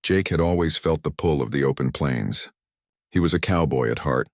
Jake had always felt the pull of the open plains. He was a cowboy at heart,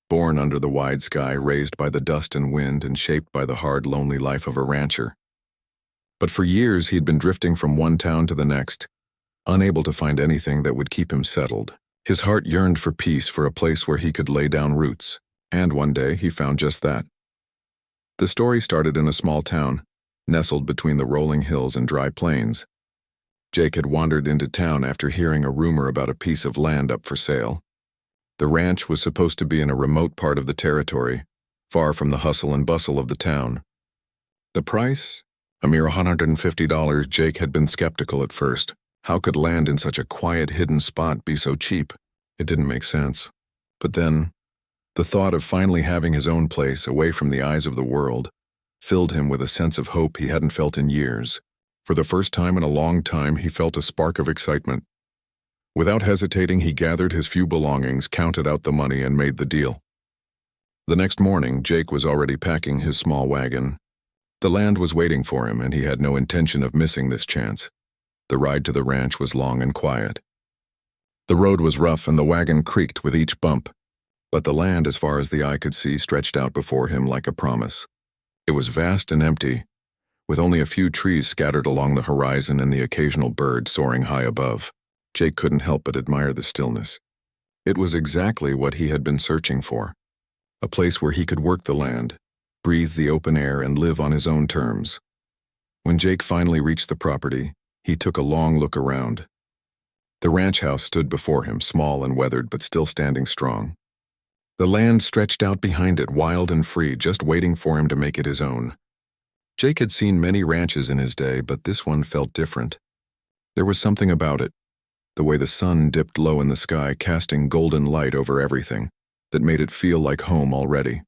born under the wide sky, raised by the dust and wind, and shaped by the hard, lonely life of a rancher. But for years he'd been drifting from one town to the next, unable to find anything that would keep him settled. His heart yearned for peace, for a place where he could lay down roots, and one day he found just that. The story started in a small town, nestled between the rolling hills and dry plains. Jake had wandered into town after hearing a rumor about a piece of land up for sale. The ranch was supposed to be in a remote part of the territory, far from the hustle and bustle of the town. The price? A mere $150. Jake had been skeptical at first. How could land in such a quiet, hidden spot be so cheap? It didn't make sense. But then, the thought of finally having his own place, away from the eyes of the world, filled him with a sense of hope he hadn't felt in years. For the first time in a long time, he felt a spark of excitement. Without hesitating, he gathered his few belongings, counted out the money, and made the deal. The next morning, Jake was already packing his small wagon. The land was waiting for him, and he had no intention of missing this chance. The ride to the ranch was long and quiet. The road was rough, and the wagon creaked with each bump, but the land, as far as the eye could see, stretched out before him like a promise. It was vast and empty, with only a few trees scattered along the horizon and the occasional bird soaring high above. Jake couldn't help but admire the stillness. It was exactly what he had been searching for, a place where he could work the land, breathe the open air, and live on his own terms. When Jake finally reached the property, he took a long look around. The ranch house stood before him, small and weathered, but still standing strong. The land stretched out behind it, wild and free, just waiting for him to make it his own. Jake had seen many ranches in his day, but this one felt different. There was something about it, the way the sun dipped low in the sky, casting golden light over everything, that made it feel like home already.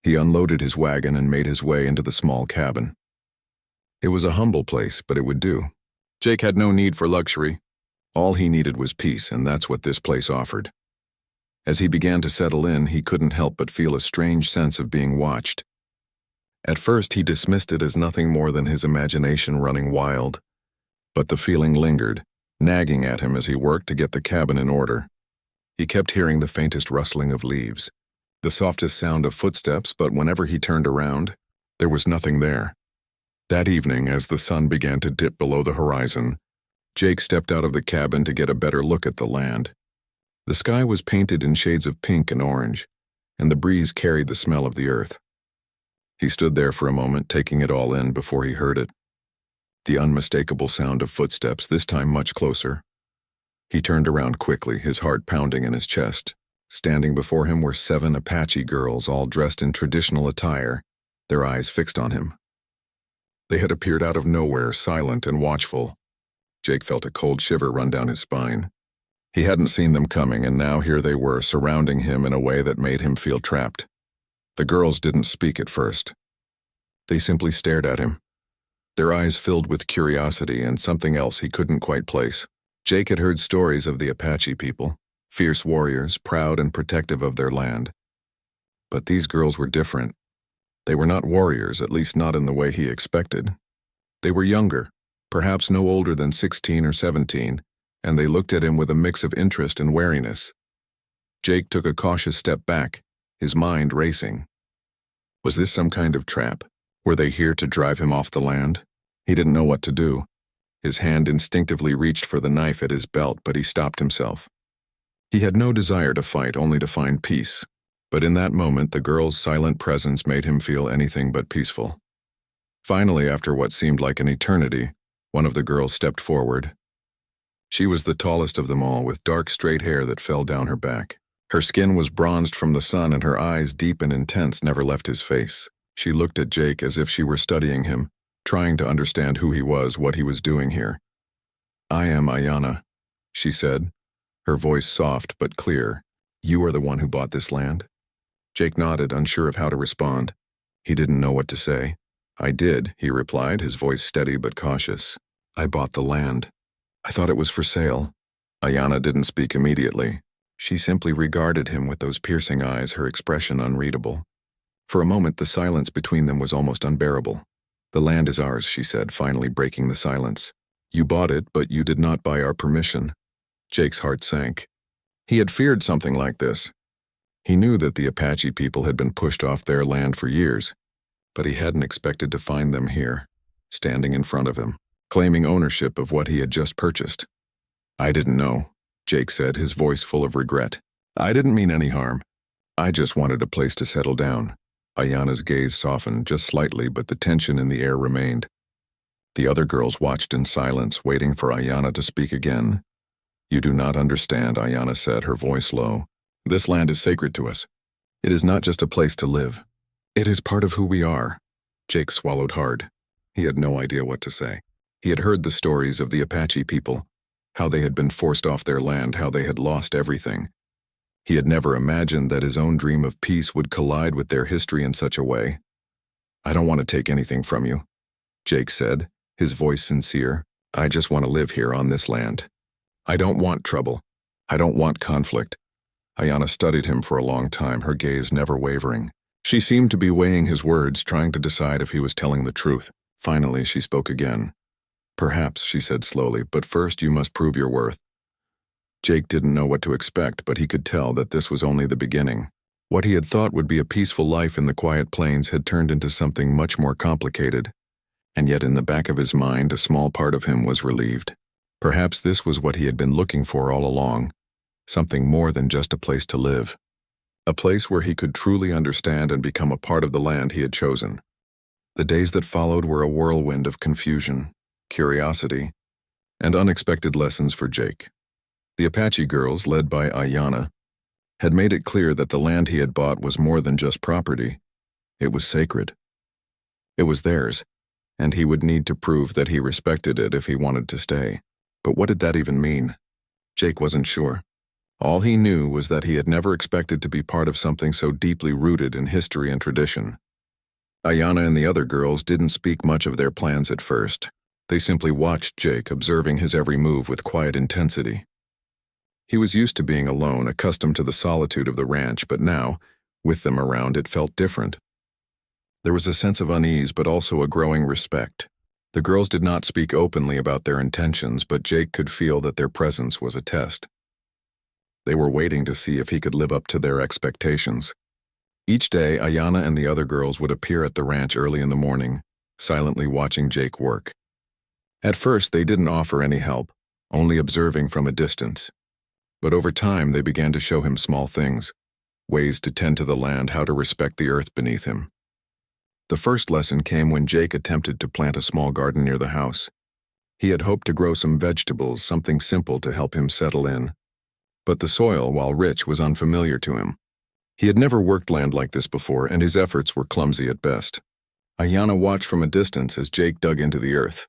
He unloaded his wagon and made his way into the small cabin. It was a humble place, but it would do. Jake had no need for luxury. All he needed was peace, and that's what this place offered. As he began to settle in, he couldn't help but feel a strange sense of being watched. At first, he dismissed it as nothing more than his imagination running wild. But the feeling lingered, nagging at him as he worked to get the cabin in order. He kept hearing the faintest rustling of leaves, the softest sound of footsteps, but whenever he turned around, there was nothing there. That evening, as the sun began to dip below the horizon, Jake stepped out of the cabin to get a better look at the land. The sky was painted in shades of pink and orange, and the breeze carried the smell of the earth. He stood there for a moment, taking it all in before he heard it. The unmistakable sound of footsteps, this time much closer. He turned around quickly, his heart pounding in his chest. Standing before him were 7 Apache girls, all dressed in traditional attire, their eyes fixed on him. They had appeared out of nowhere, silent and watchful. Jake felt a cold shiver run down his spine. He hadn't seen them coming, and now here they were, surrounding him in a way that made him feel trapped. The girls didn't speak at first. They simply stared at him, their eyes filled with curiosity and something else he couldn't quite place. Jake had heard stories of the Apache people, fierce warriors, proud and protective of their land. But these girls were different. They were not warriors, at least not in the way he expected. They were younger, perhaps no older than 16 or 17, and they looked at him with a mix of interest and wariness. Jake took a cautious step back, his mind racing. Was this some kind of trap? Were they here to drive him off the land? He didn't know what to do. His hand instinctively reached for the knife at his belt, but he stopped himself. He had no desire to fight, only to find peace. But in that moment, the girl's silent presence made him feel anything but peaceful. Finally, after what seemed like an eternity, one of the girls stepped forward. She was the tallest of them all, with dark, straight hair that fell down her back. Her skin was bronzed from the sun, and her eyes, deep and intense, never left his face. She looked at Jake as if she were studying him, trying to understand who he was, what he was doing here. "I am Ayana," she said, her voice soft but clear. "You are the one who bought this land?" Jake nodded, unsure of how to respond. He didn't know what to say. "I did," he replied, his voice steady but cautious. "I bought the land. I thought it was for sale." Ayana didn't speak immediately. She simply regarded him with those piercing eyes, her expression unreadable. For a moment, the silence between them was almost unbearable. "The land is ours," she said, finally breaking the silence. You bought it, but you did not buy our permission. Jake's heart sank. He had feared something like this. He knew that the Apache people had been pushed off their land for years, but he hadn't expected to find them here, standing in front of him, claiming ownership of what he had just purchased. I didn't know, Jake said, his voice full of regret. I didn't mean any harm. I just wanted a place to settle down. Ayana's gaze softened just slightly, but the tension in the air remained. The other girls watched in silence, waiting for Ayana to speak again. You do not understand, Ayana said, her voice low. This land is sacred to us. It is not just a place to live. It is part of who we are. Jake swallowed hard. He had no idea what to say. He had heard the stories of the Apache people, how they had been forced off their land, how they had lost everything. He had never imagined that his own dream of peace would collide with their history in such a way. I don't want to take anything from you, Jake said, his voice sincere. I just want to live here on this land. I don't want trouble. I don't want conflict. Ayana studied him for a long time, her gaze never wavering. She seemed to be weighing his words, trying to decide if he was telling the truth. Finally, she spoke again. Perhaps, she said slowly, but first you must prove your worth. Jake didn't know what to expect, but he could tell that this was only the beginning. What he had thought would be a peaceful life in the quiet plains had turned into something much more complicated. And yet in the back of his mind, a small part of him was relieved. Perhaps this was what he had been looking for all along. Something more than just a place to live. A place where he could truly understand and become a part of the land he had chosen. The days that followed were a whirlwind of confusion, curiosity, and unexpected lessons for Jake. The Apache girls, led by Ayana, had made it clear that the land he had bought was more than just property. It was sacred. It was theirs, and he would need to prove that he respected it if he wanted to stay. But what did that even mean? Jake wasn't sure. All he knew was that he had never expected to be part of something so deeply rooted in history and tradition. Ayana and the other girls didn't speak much of their plans at first. They simply watched Jake, observing his every move with quiet intensity. He was used to being alone, accustomed to the solitude of the ranch, but now, with them around, it felt different. There was a sense of unease, but also a growing respect. The girls did not speak openly about their intentions, but Jake could feel that their presence was a test. They were waiting to see if he could live up to their expectations. Each day, Ayana and the other girls would appear at the ranch early in the morning, silently watching Jake work. At first, they didn't offer any help, only observing from a distance. But over time, they began to show him small things, ways to tend to the land, how to respect the earth beneath him. The first lesson came when Jake attempted to plant a small garden near the house. He had hoped to grow some vegetables, something simple to help him settle in. But the soil, while rich, was unfamiliar to him. He had never worked land like this before, and his efforts were clumsy at best. Ayana watched from a distance as Jake dug into the earth.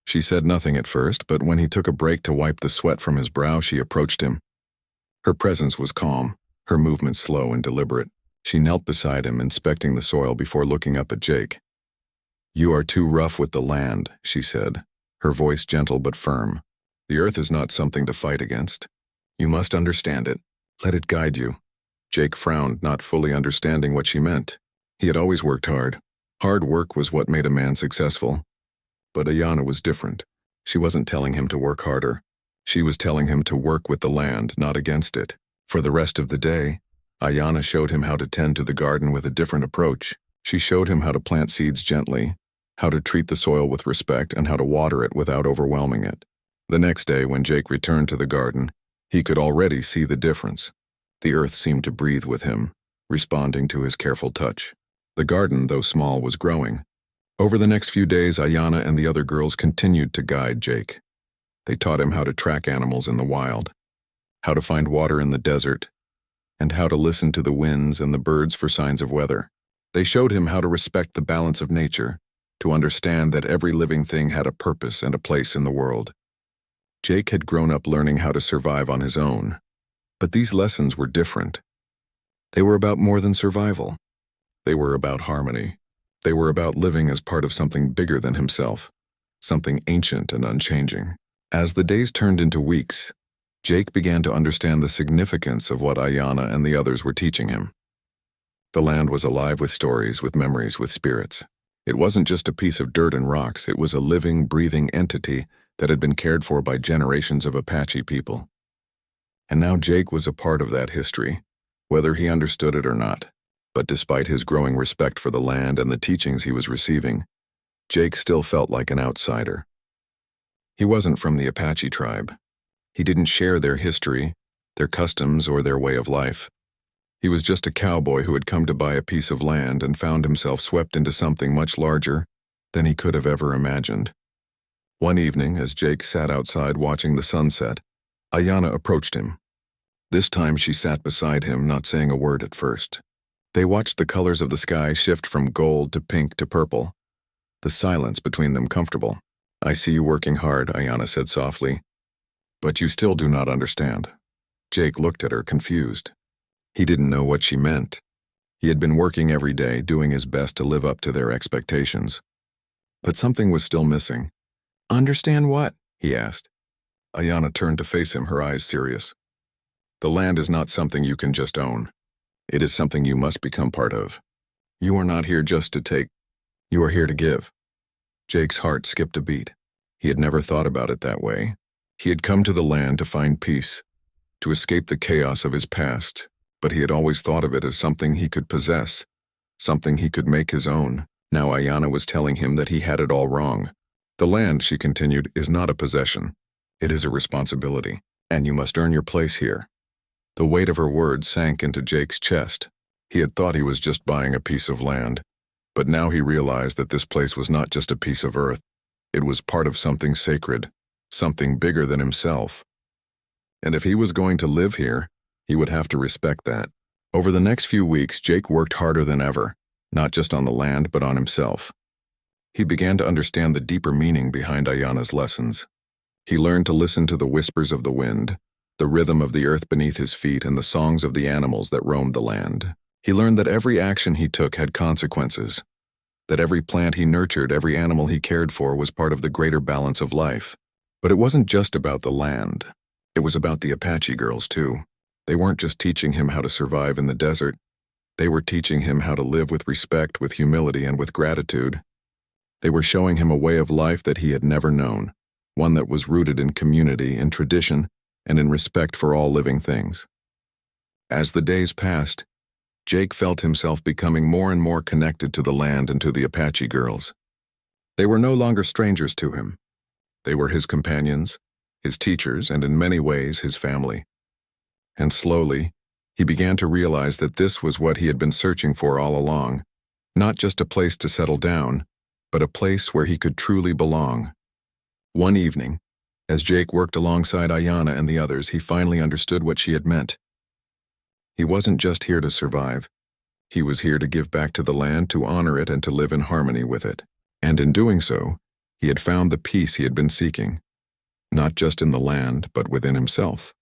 She said nothing at first, but when he took a break to wipe the sweat from his brow, she approached him. Her presence was calm, her movements slow and deliberate. She knelt beside him, inspecting the soil before looking up at Jake. You are too rough with the land, she said, her voice gentle but firm. The earth is not something to fight against. You must understand it. Let it guide you. Jake frowned, not fully understanding what she meant. He had always worked hard. Hard work was what made a man successful. But Ayana was different. She wasn't telling him to work harder. She was telling him to work with the land, not against it. For the rest of the day, Ayana showed him how to tend to the garden with a different approach. She showed him how to plant seeds gently, how to treat the soil with respect, and how to water it without overwhelming it. The next day, when Jake returned to the garden, he could already see the difference. The earth seemed to breathe with him, responding to his careful touch. The garden, though small, was growing. Over the next few days, Ayana and the other girls continued to guide Jake. They taught him how to track animals in the wild, how to find water in the desert, and how to listen to the winds and the birds for signs of weather. They showed him how to respect the balance of nature, to understand that every living thing had a purpose and a place in the world. Jake had grown up learning how to survive on his own, but these lessons were different. They were about more than survival. They were about harmony. They were about living as part of something bigger than himself, something ancient and unchanging. As the days turned into weeks, Jake began to understand the significance of what Ayana and the others were teaching him. The land was alive with stories, with memories, with spirits. It wasn't just a piece of dirt and rocks, it was a living, breathing entity that had been cared for by generations of Apache people. And now Jake was a part of that history, whether he understood it or not. But despite his growing respect for the land and the teachings he was receiving, Jake still felt like an outsider. He wasn't from the Apache tribe. He didn't share their history, their customs, or their way of life. He was just a cowboy who had come to buy a piece of land and found himself swept into something much larger than he could have ever imagined. One evening, as Jake sat outside watching the sunset, Ayanna approached him. This time she sat beside him, not saying a word at first. They watched the colors of the sky shift from gold to pink to purple, the silence between them comfortable. "I see you working hard," Ayanna said softly. "But you still do not understand." Jake looked at her, confused. He didn't know what she meant. He had been working every day, doing his best to live up to their expectations. But something was still missing. "Understand what?" he asked. Ayanna turned to face him, her eyes serious. "The land is not something you can just own. It is something you must become part of. You are not here just to take. You are here to give." Jake's heart skipped a beat. He had never thought about it that way. He had come to the land to find peace, to escape the chaos of his past, but he had always thought of it as something he could possess, something he could make his own. Now Ayanna was telling him that he had it all wrong. "The land," she continued, "is not a possession. It is a responsibility, and you must earn your place here." The weight of her words sank into Jake's chest. He had thought he was just buying a piece of land, but now he realized that this place was not just a piece of earth. It was part of something sacred, something bigger than himself. And if he was going to live here, he would have to respect that. Over the next few weeks, Jake worked harder than ever, not just on the land, but on himself. He began to understand the deeper meaning behind Ayanna's lessons. He learned to listen to the whispers of the wind, the rhythm of the earth beneath his feet, and the songs of the animals that roamed the land. He learned that every action he took had consequences, that every plant he nurtured, every animal he cared for was part of the greater balance of life. But it wasn't just about the land. It was about the Apache girls, too. They weren't just teaching him how to survive in the desert. They were teaching him how to live with respect, with humility, and with gratitude. They were showing him a way of life that he had never known, one that was rooted in community, in tradition, and in respect for all living things. As the days passed, Jake felt himself becoming more and more connected to the land and to the Apache girls. They were no longer strangers to him. They were his companions, his teachers, and in many ways his family. And slowly, he began to realize that this was what he had been searching for all along, not just a place to settle down, but a place where he could truly belong. One evening, as Jake worked alongside Ayanna and the others, he finally understood what she had meant. He wasn't just here to survive. He was here to give back to the land, to honor it, and to live in harmony with it. And in doing so, he had found the peace he had been seeking, not just in the land, but within himself.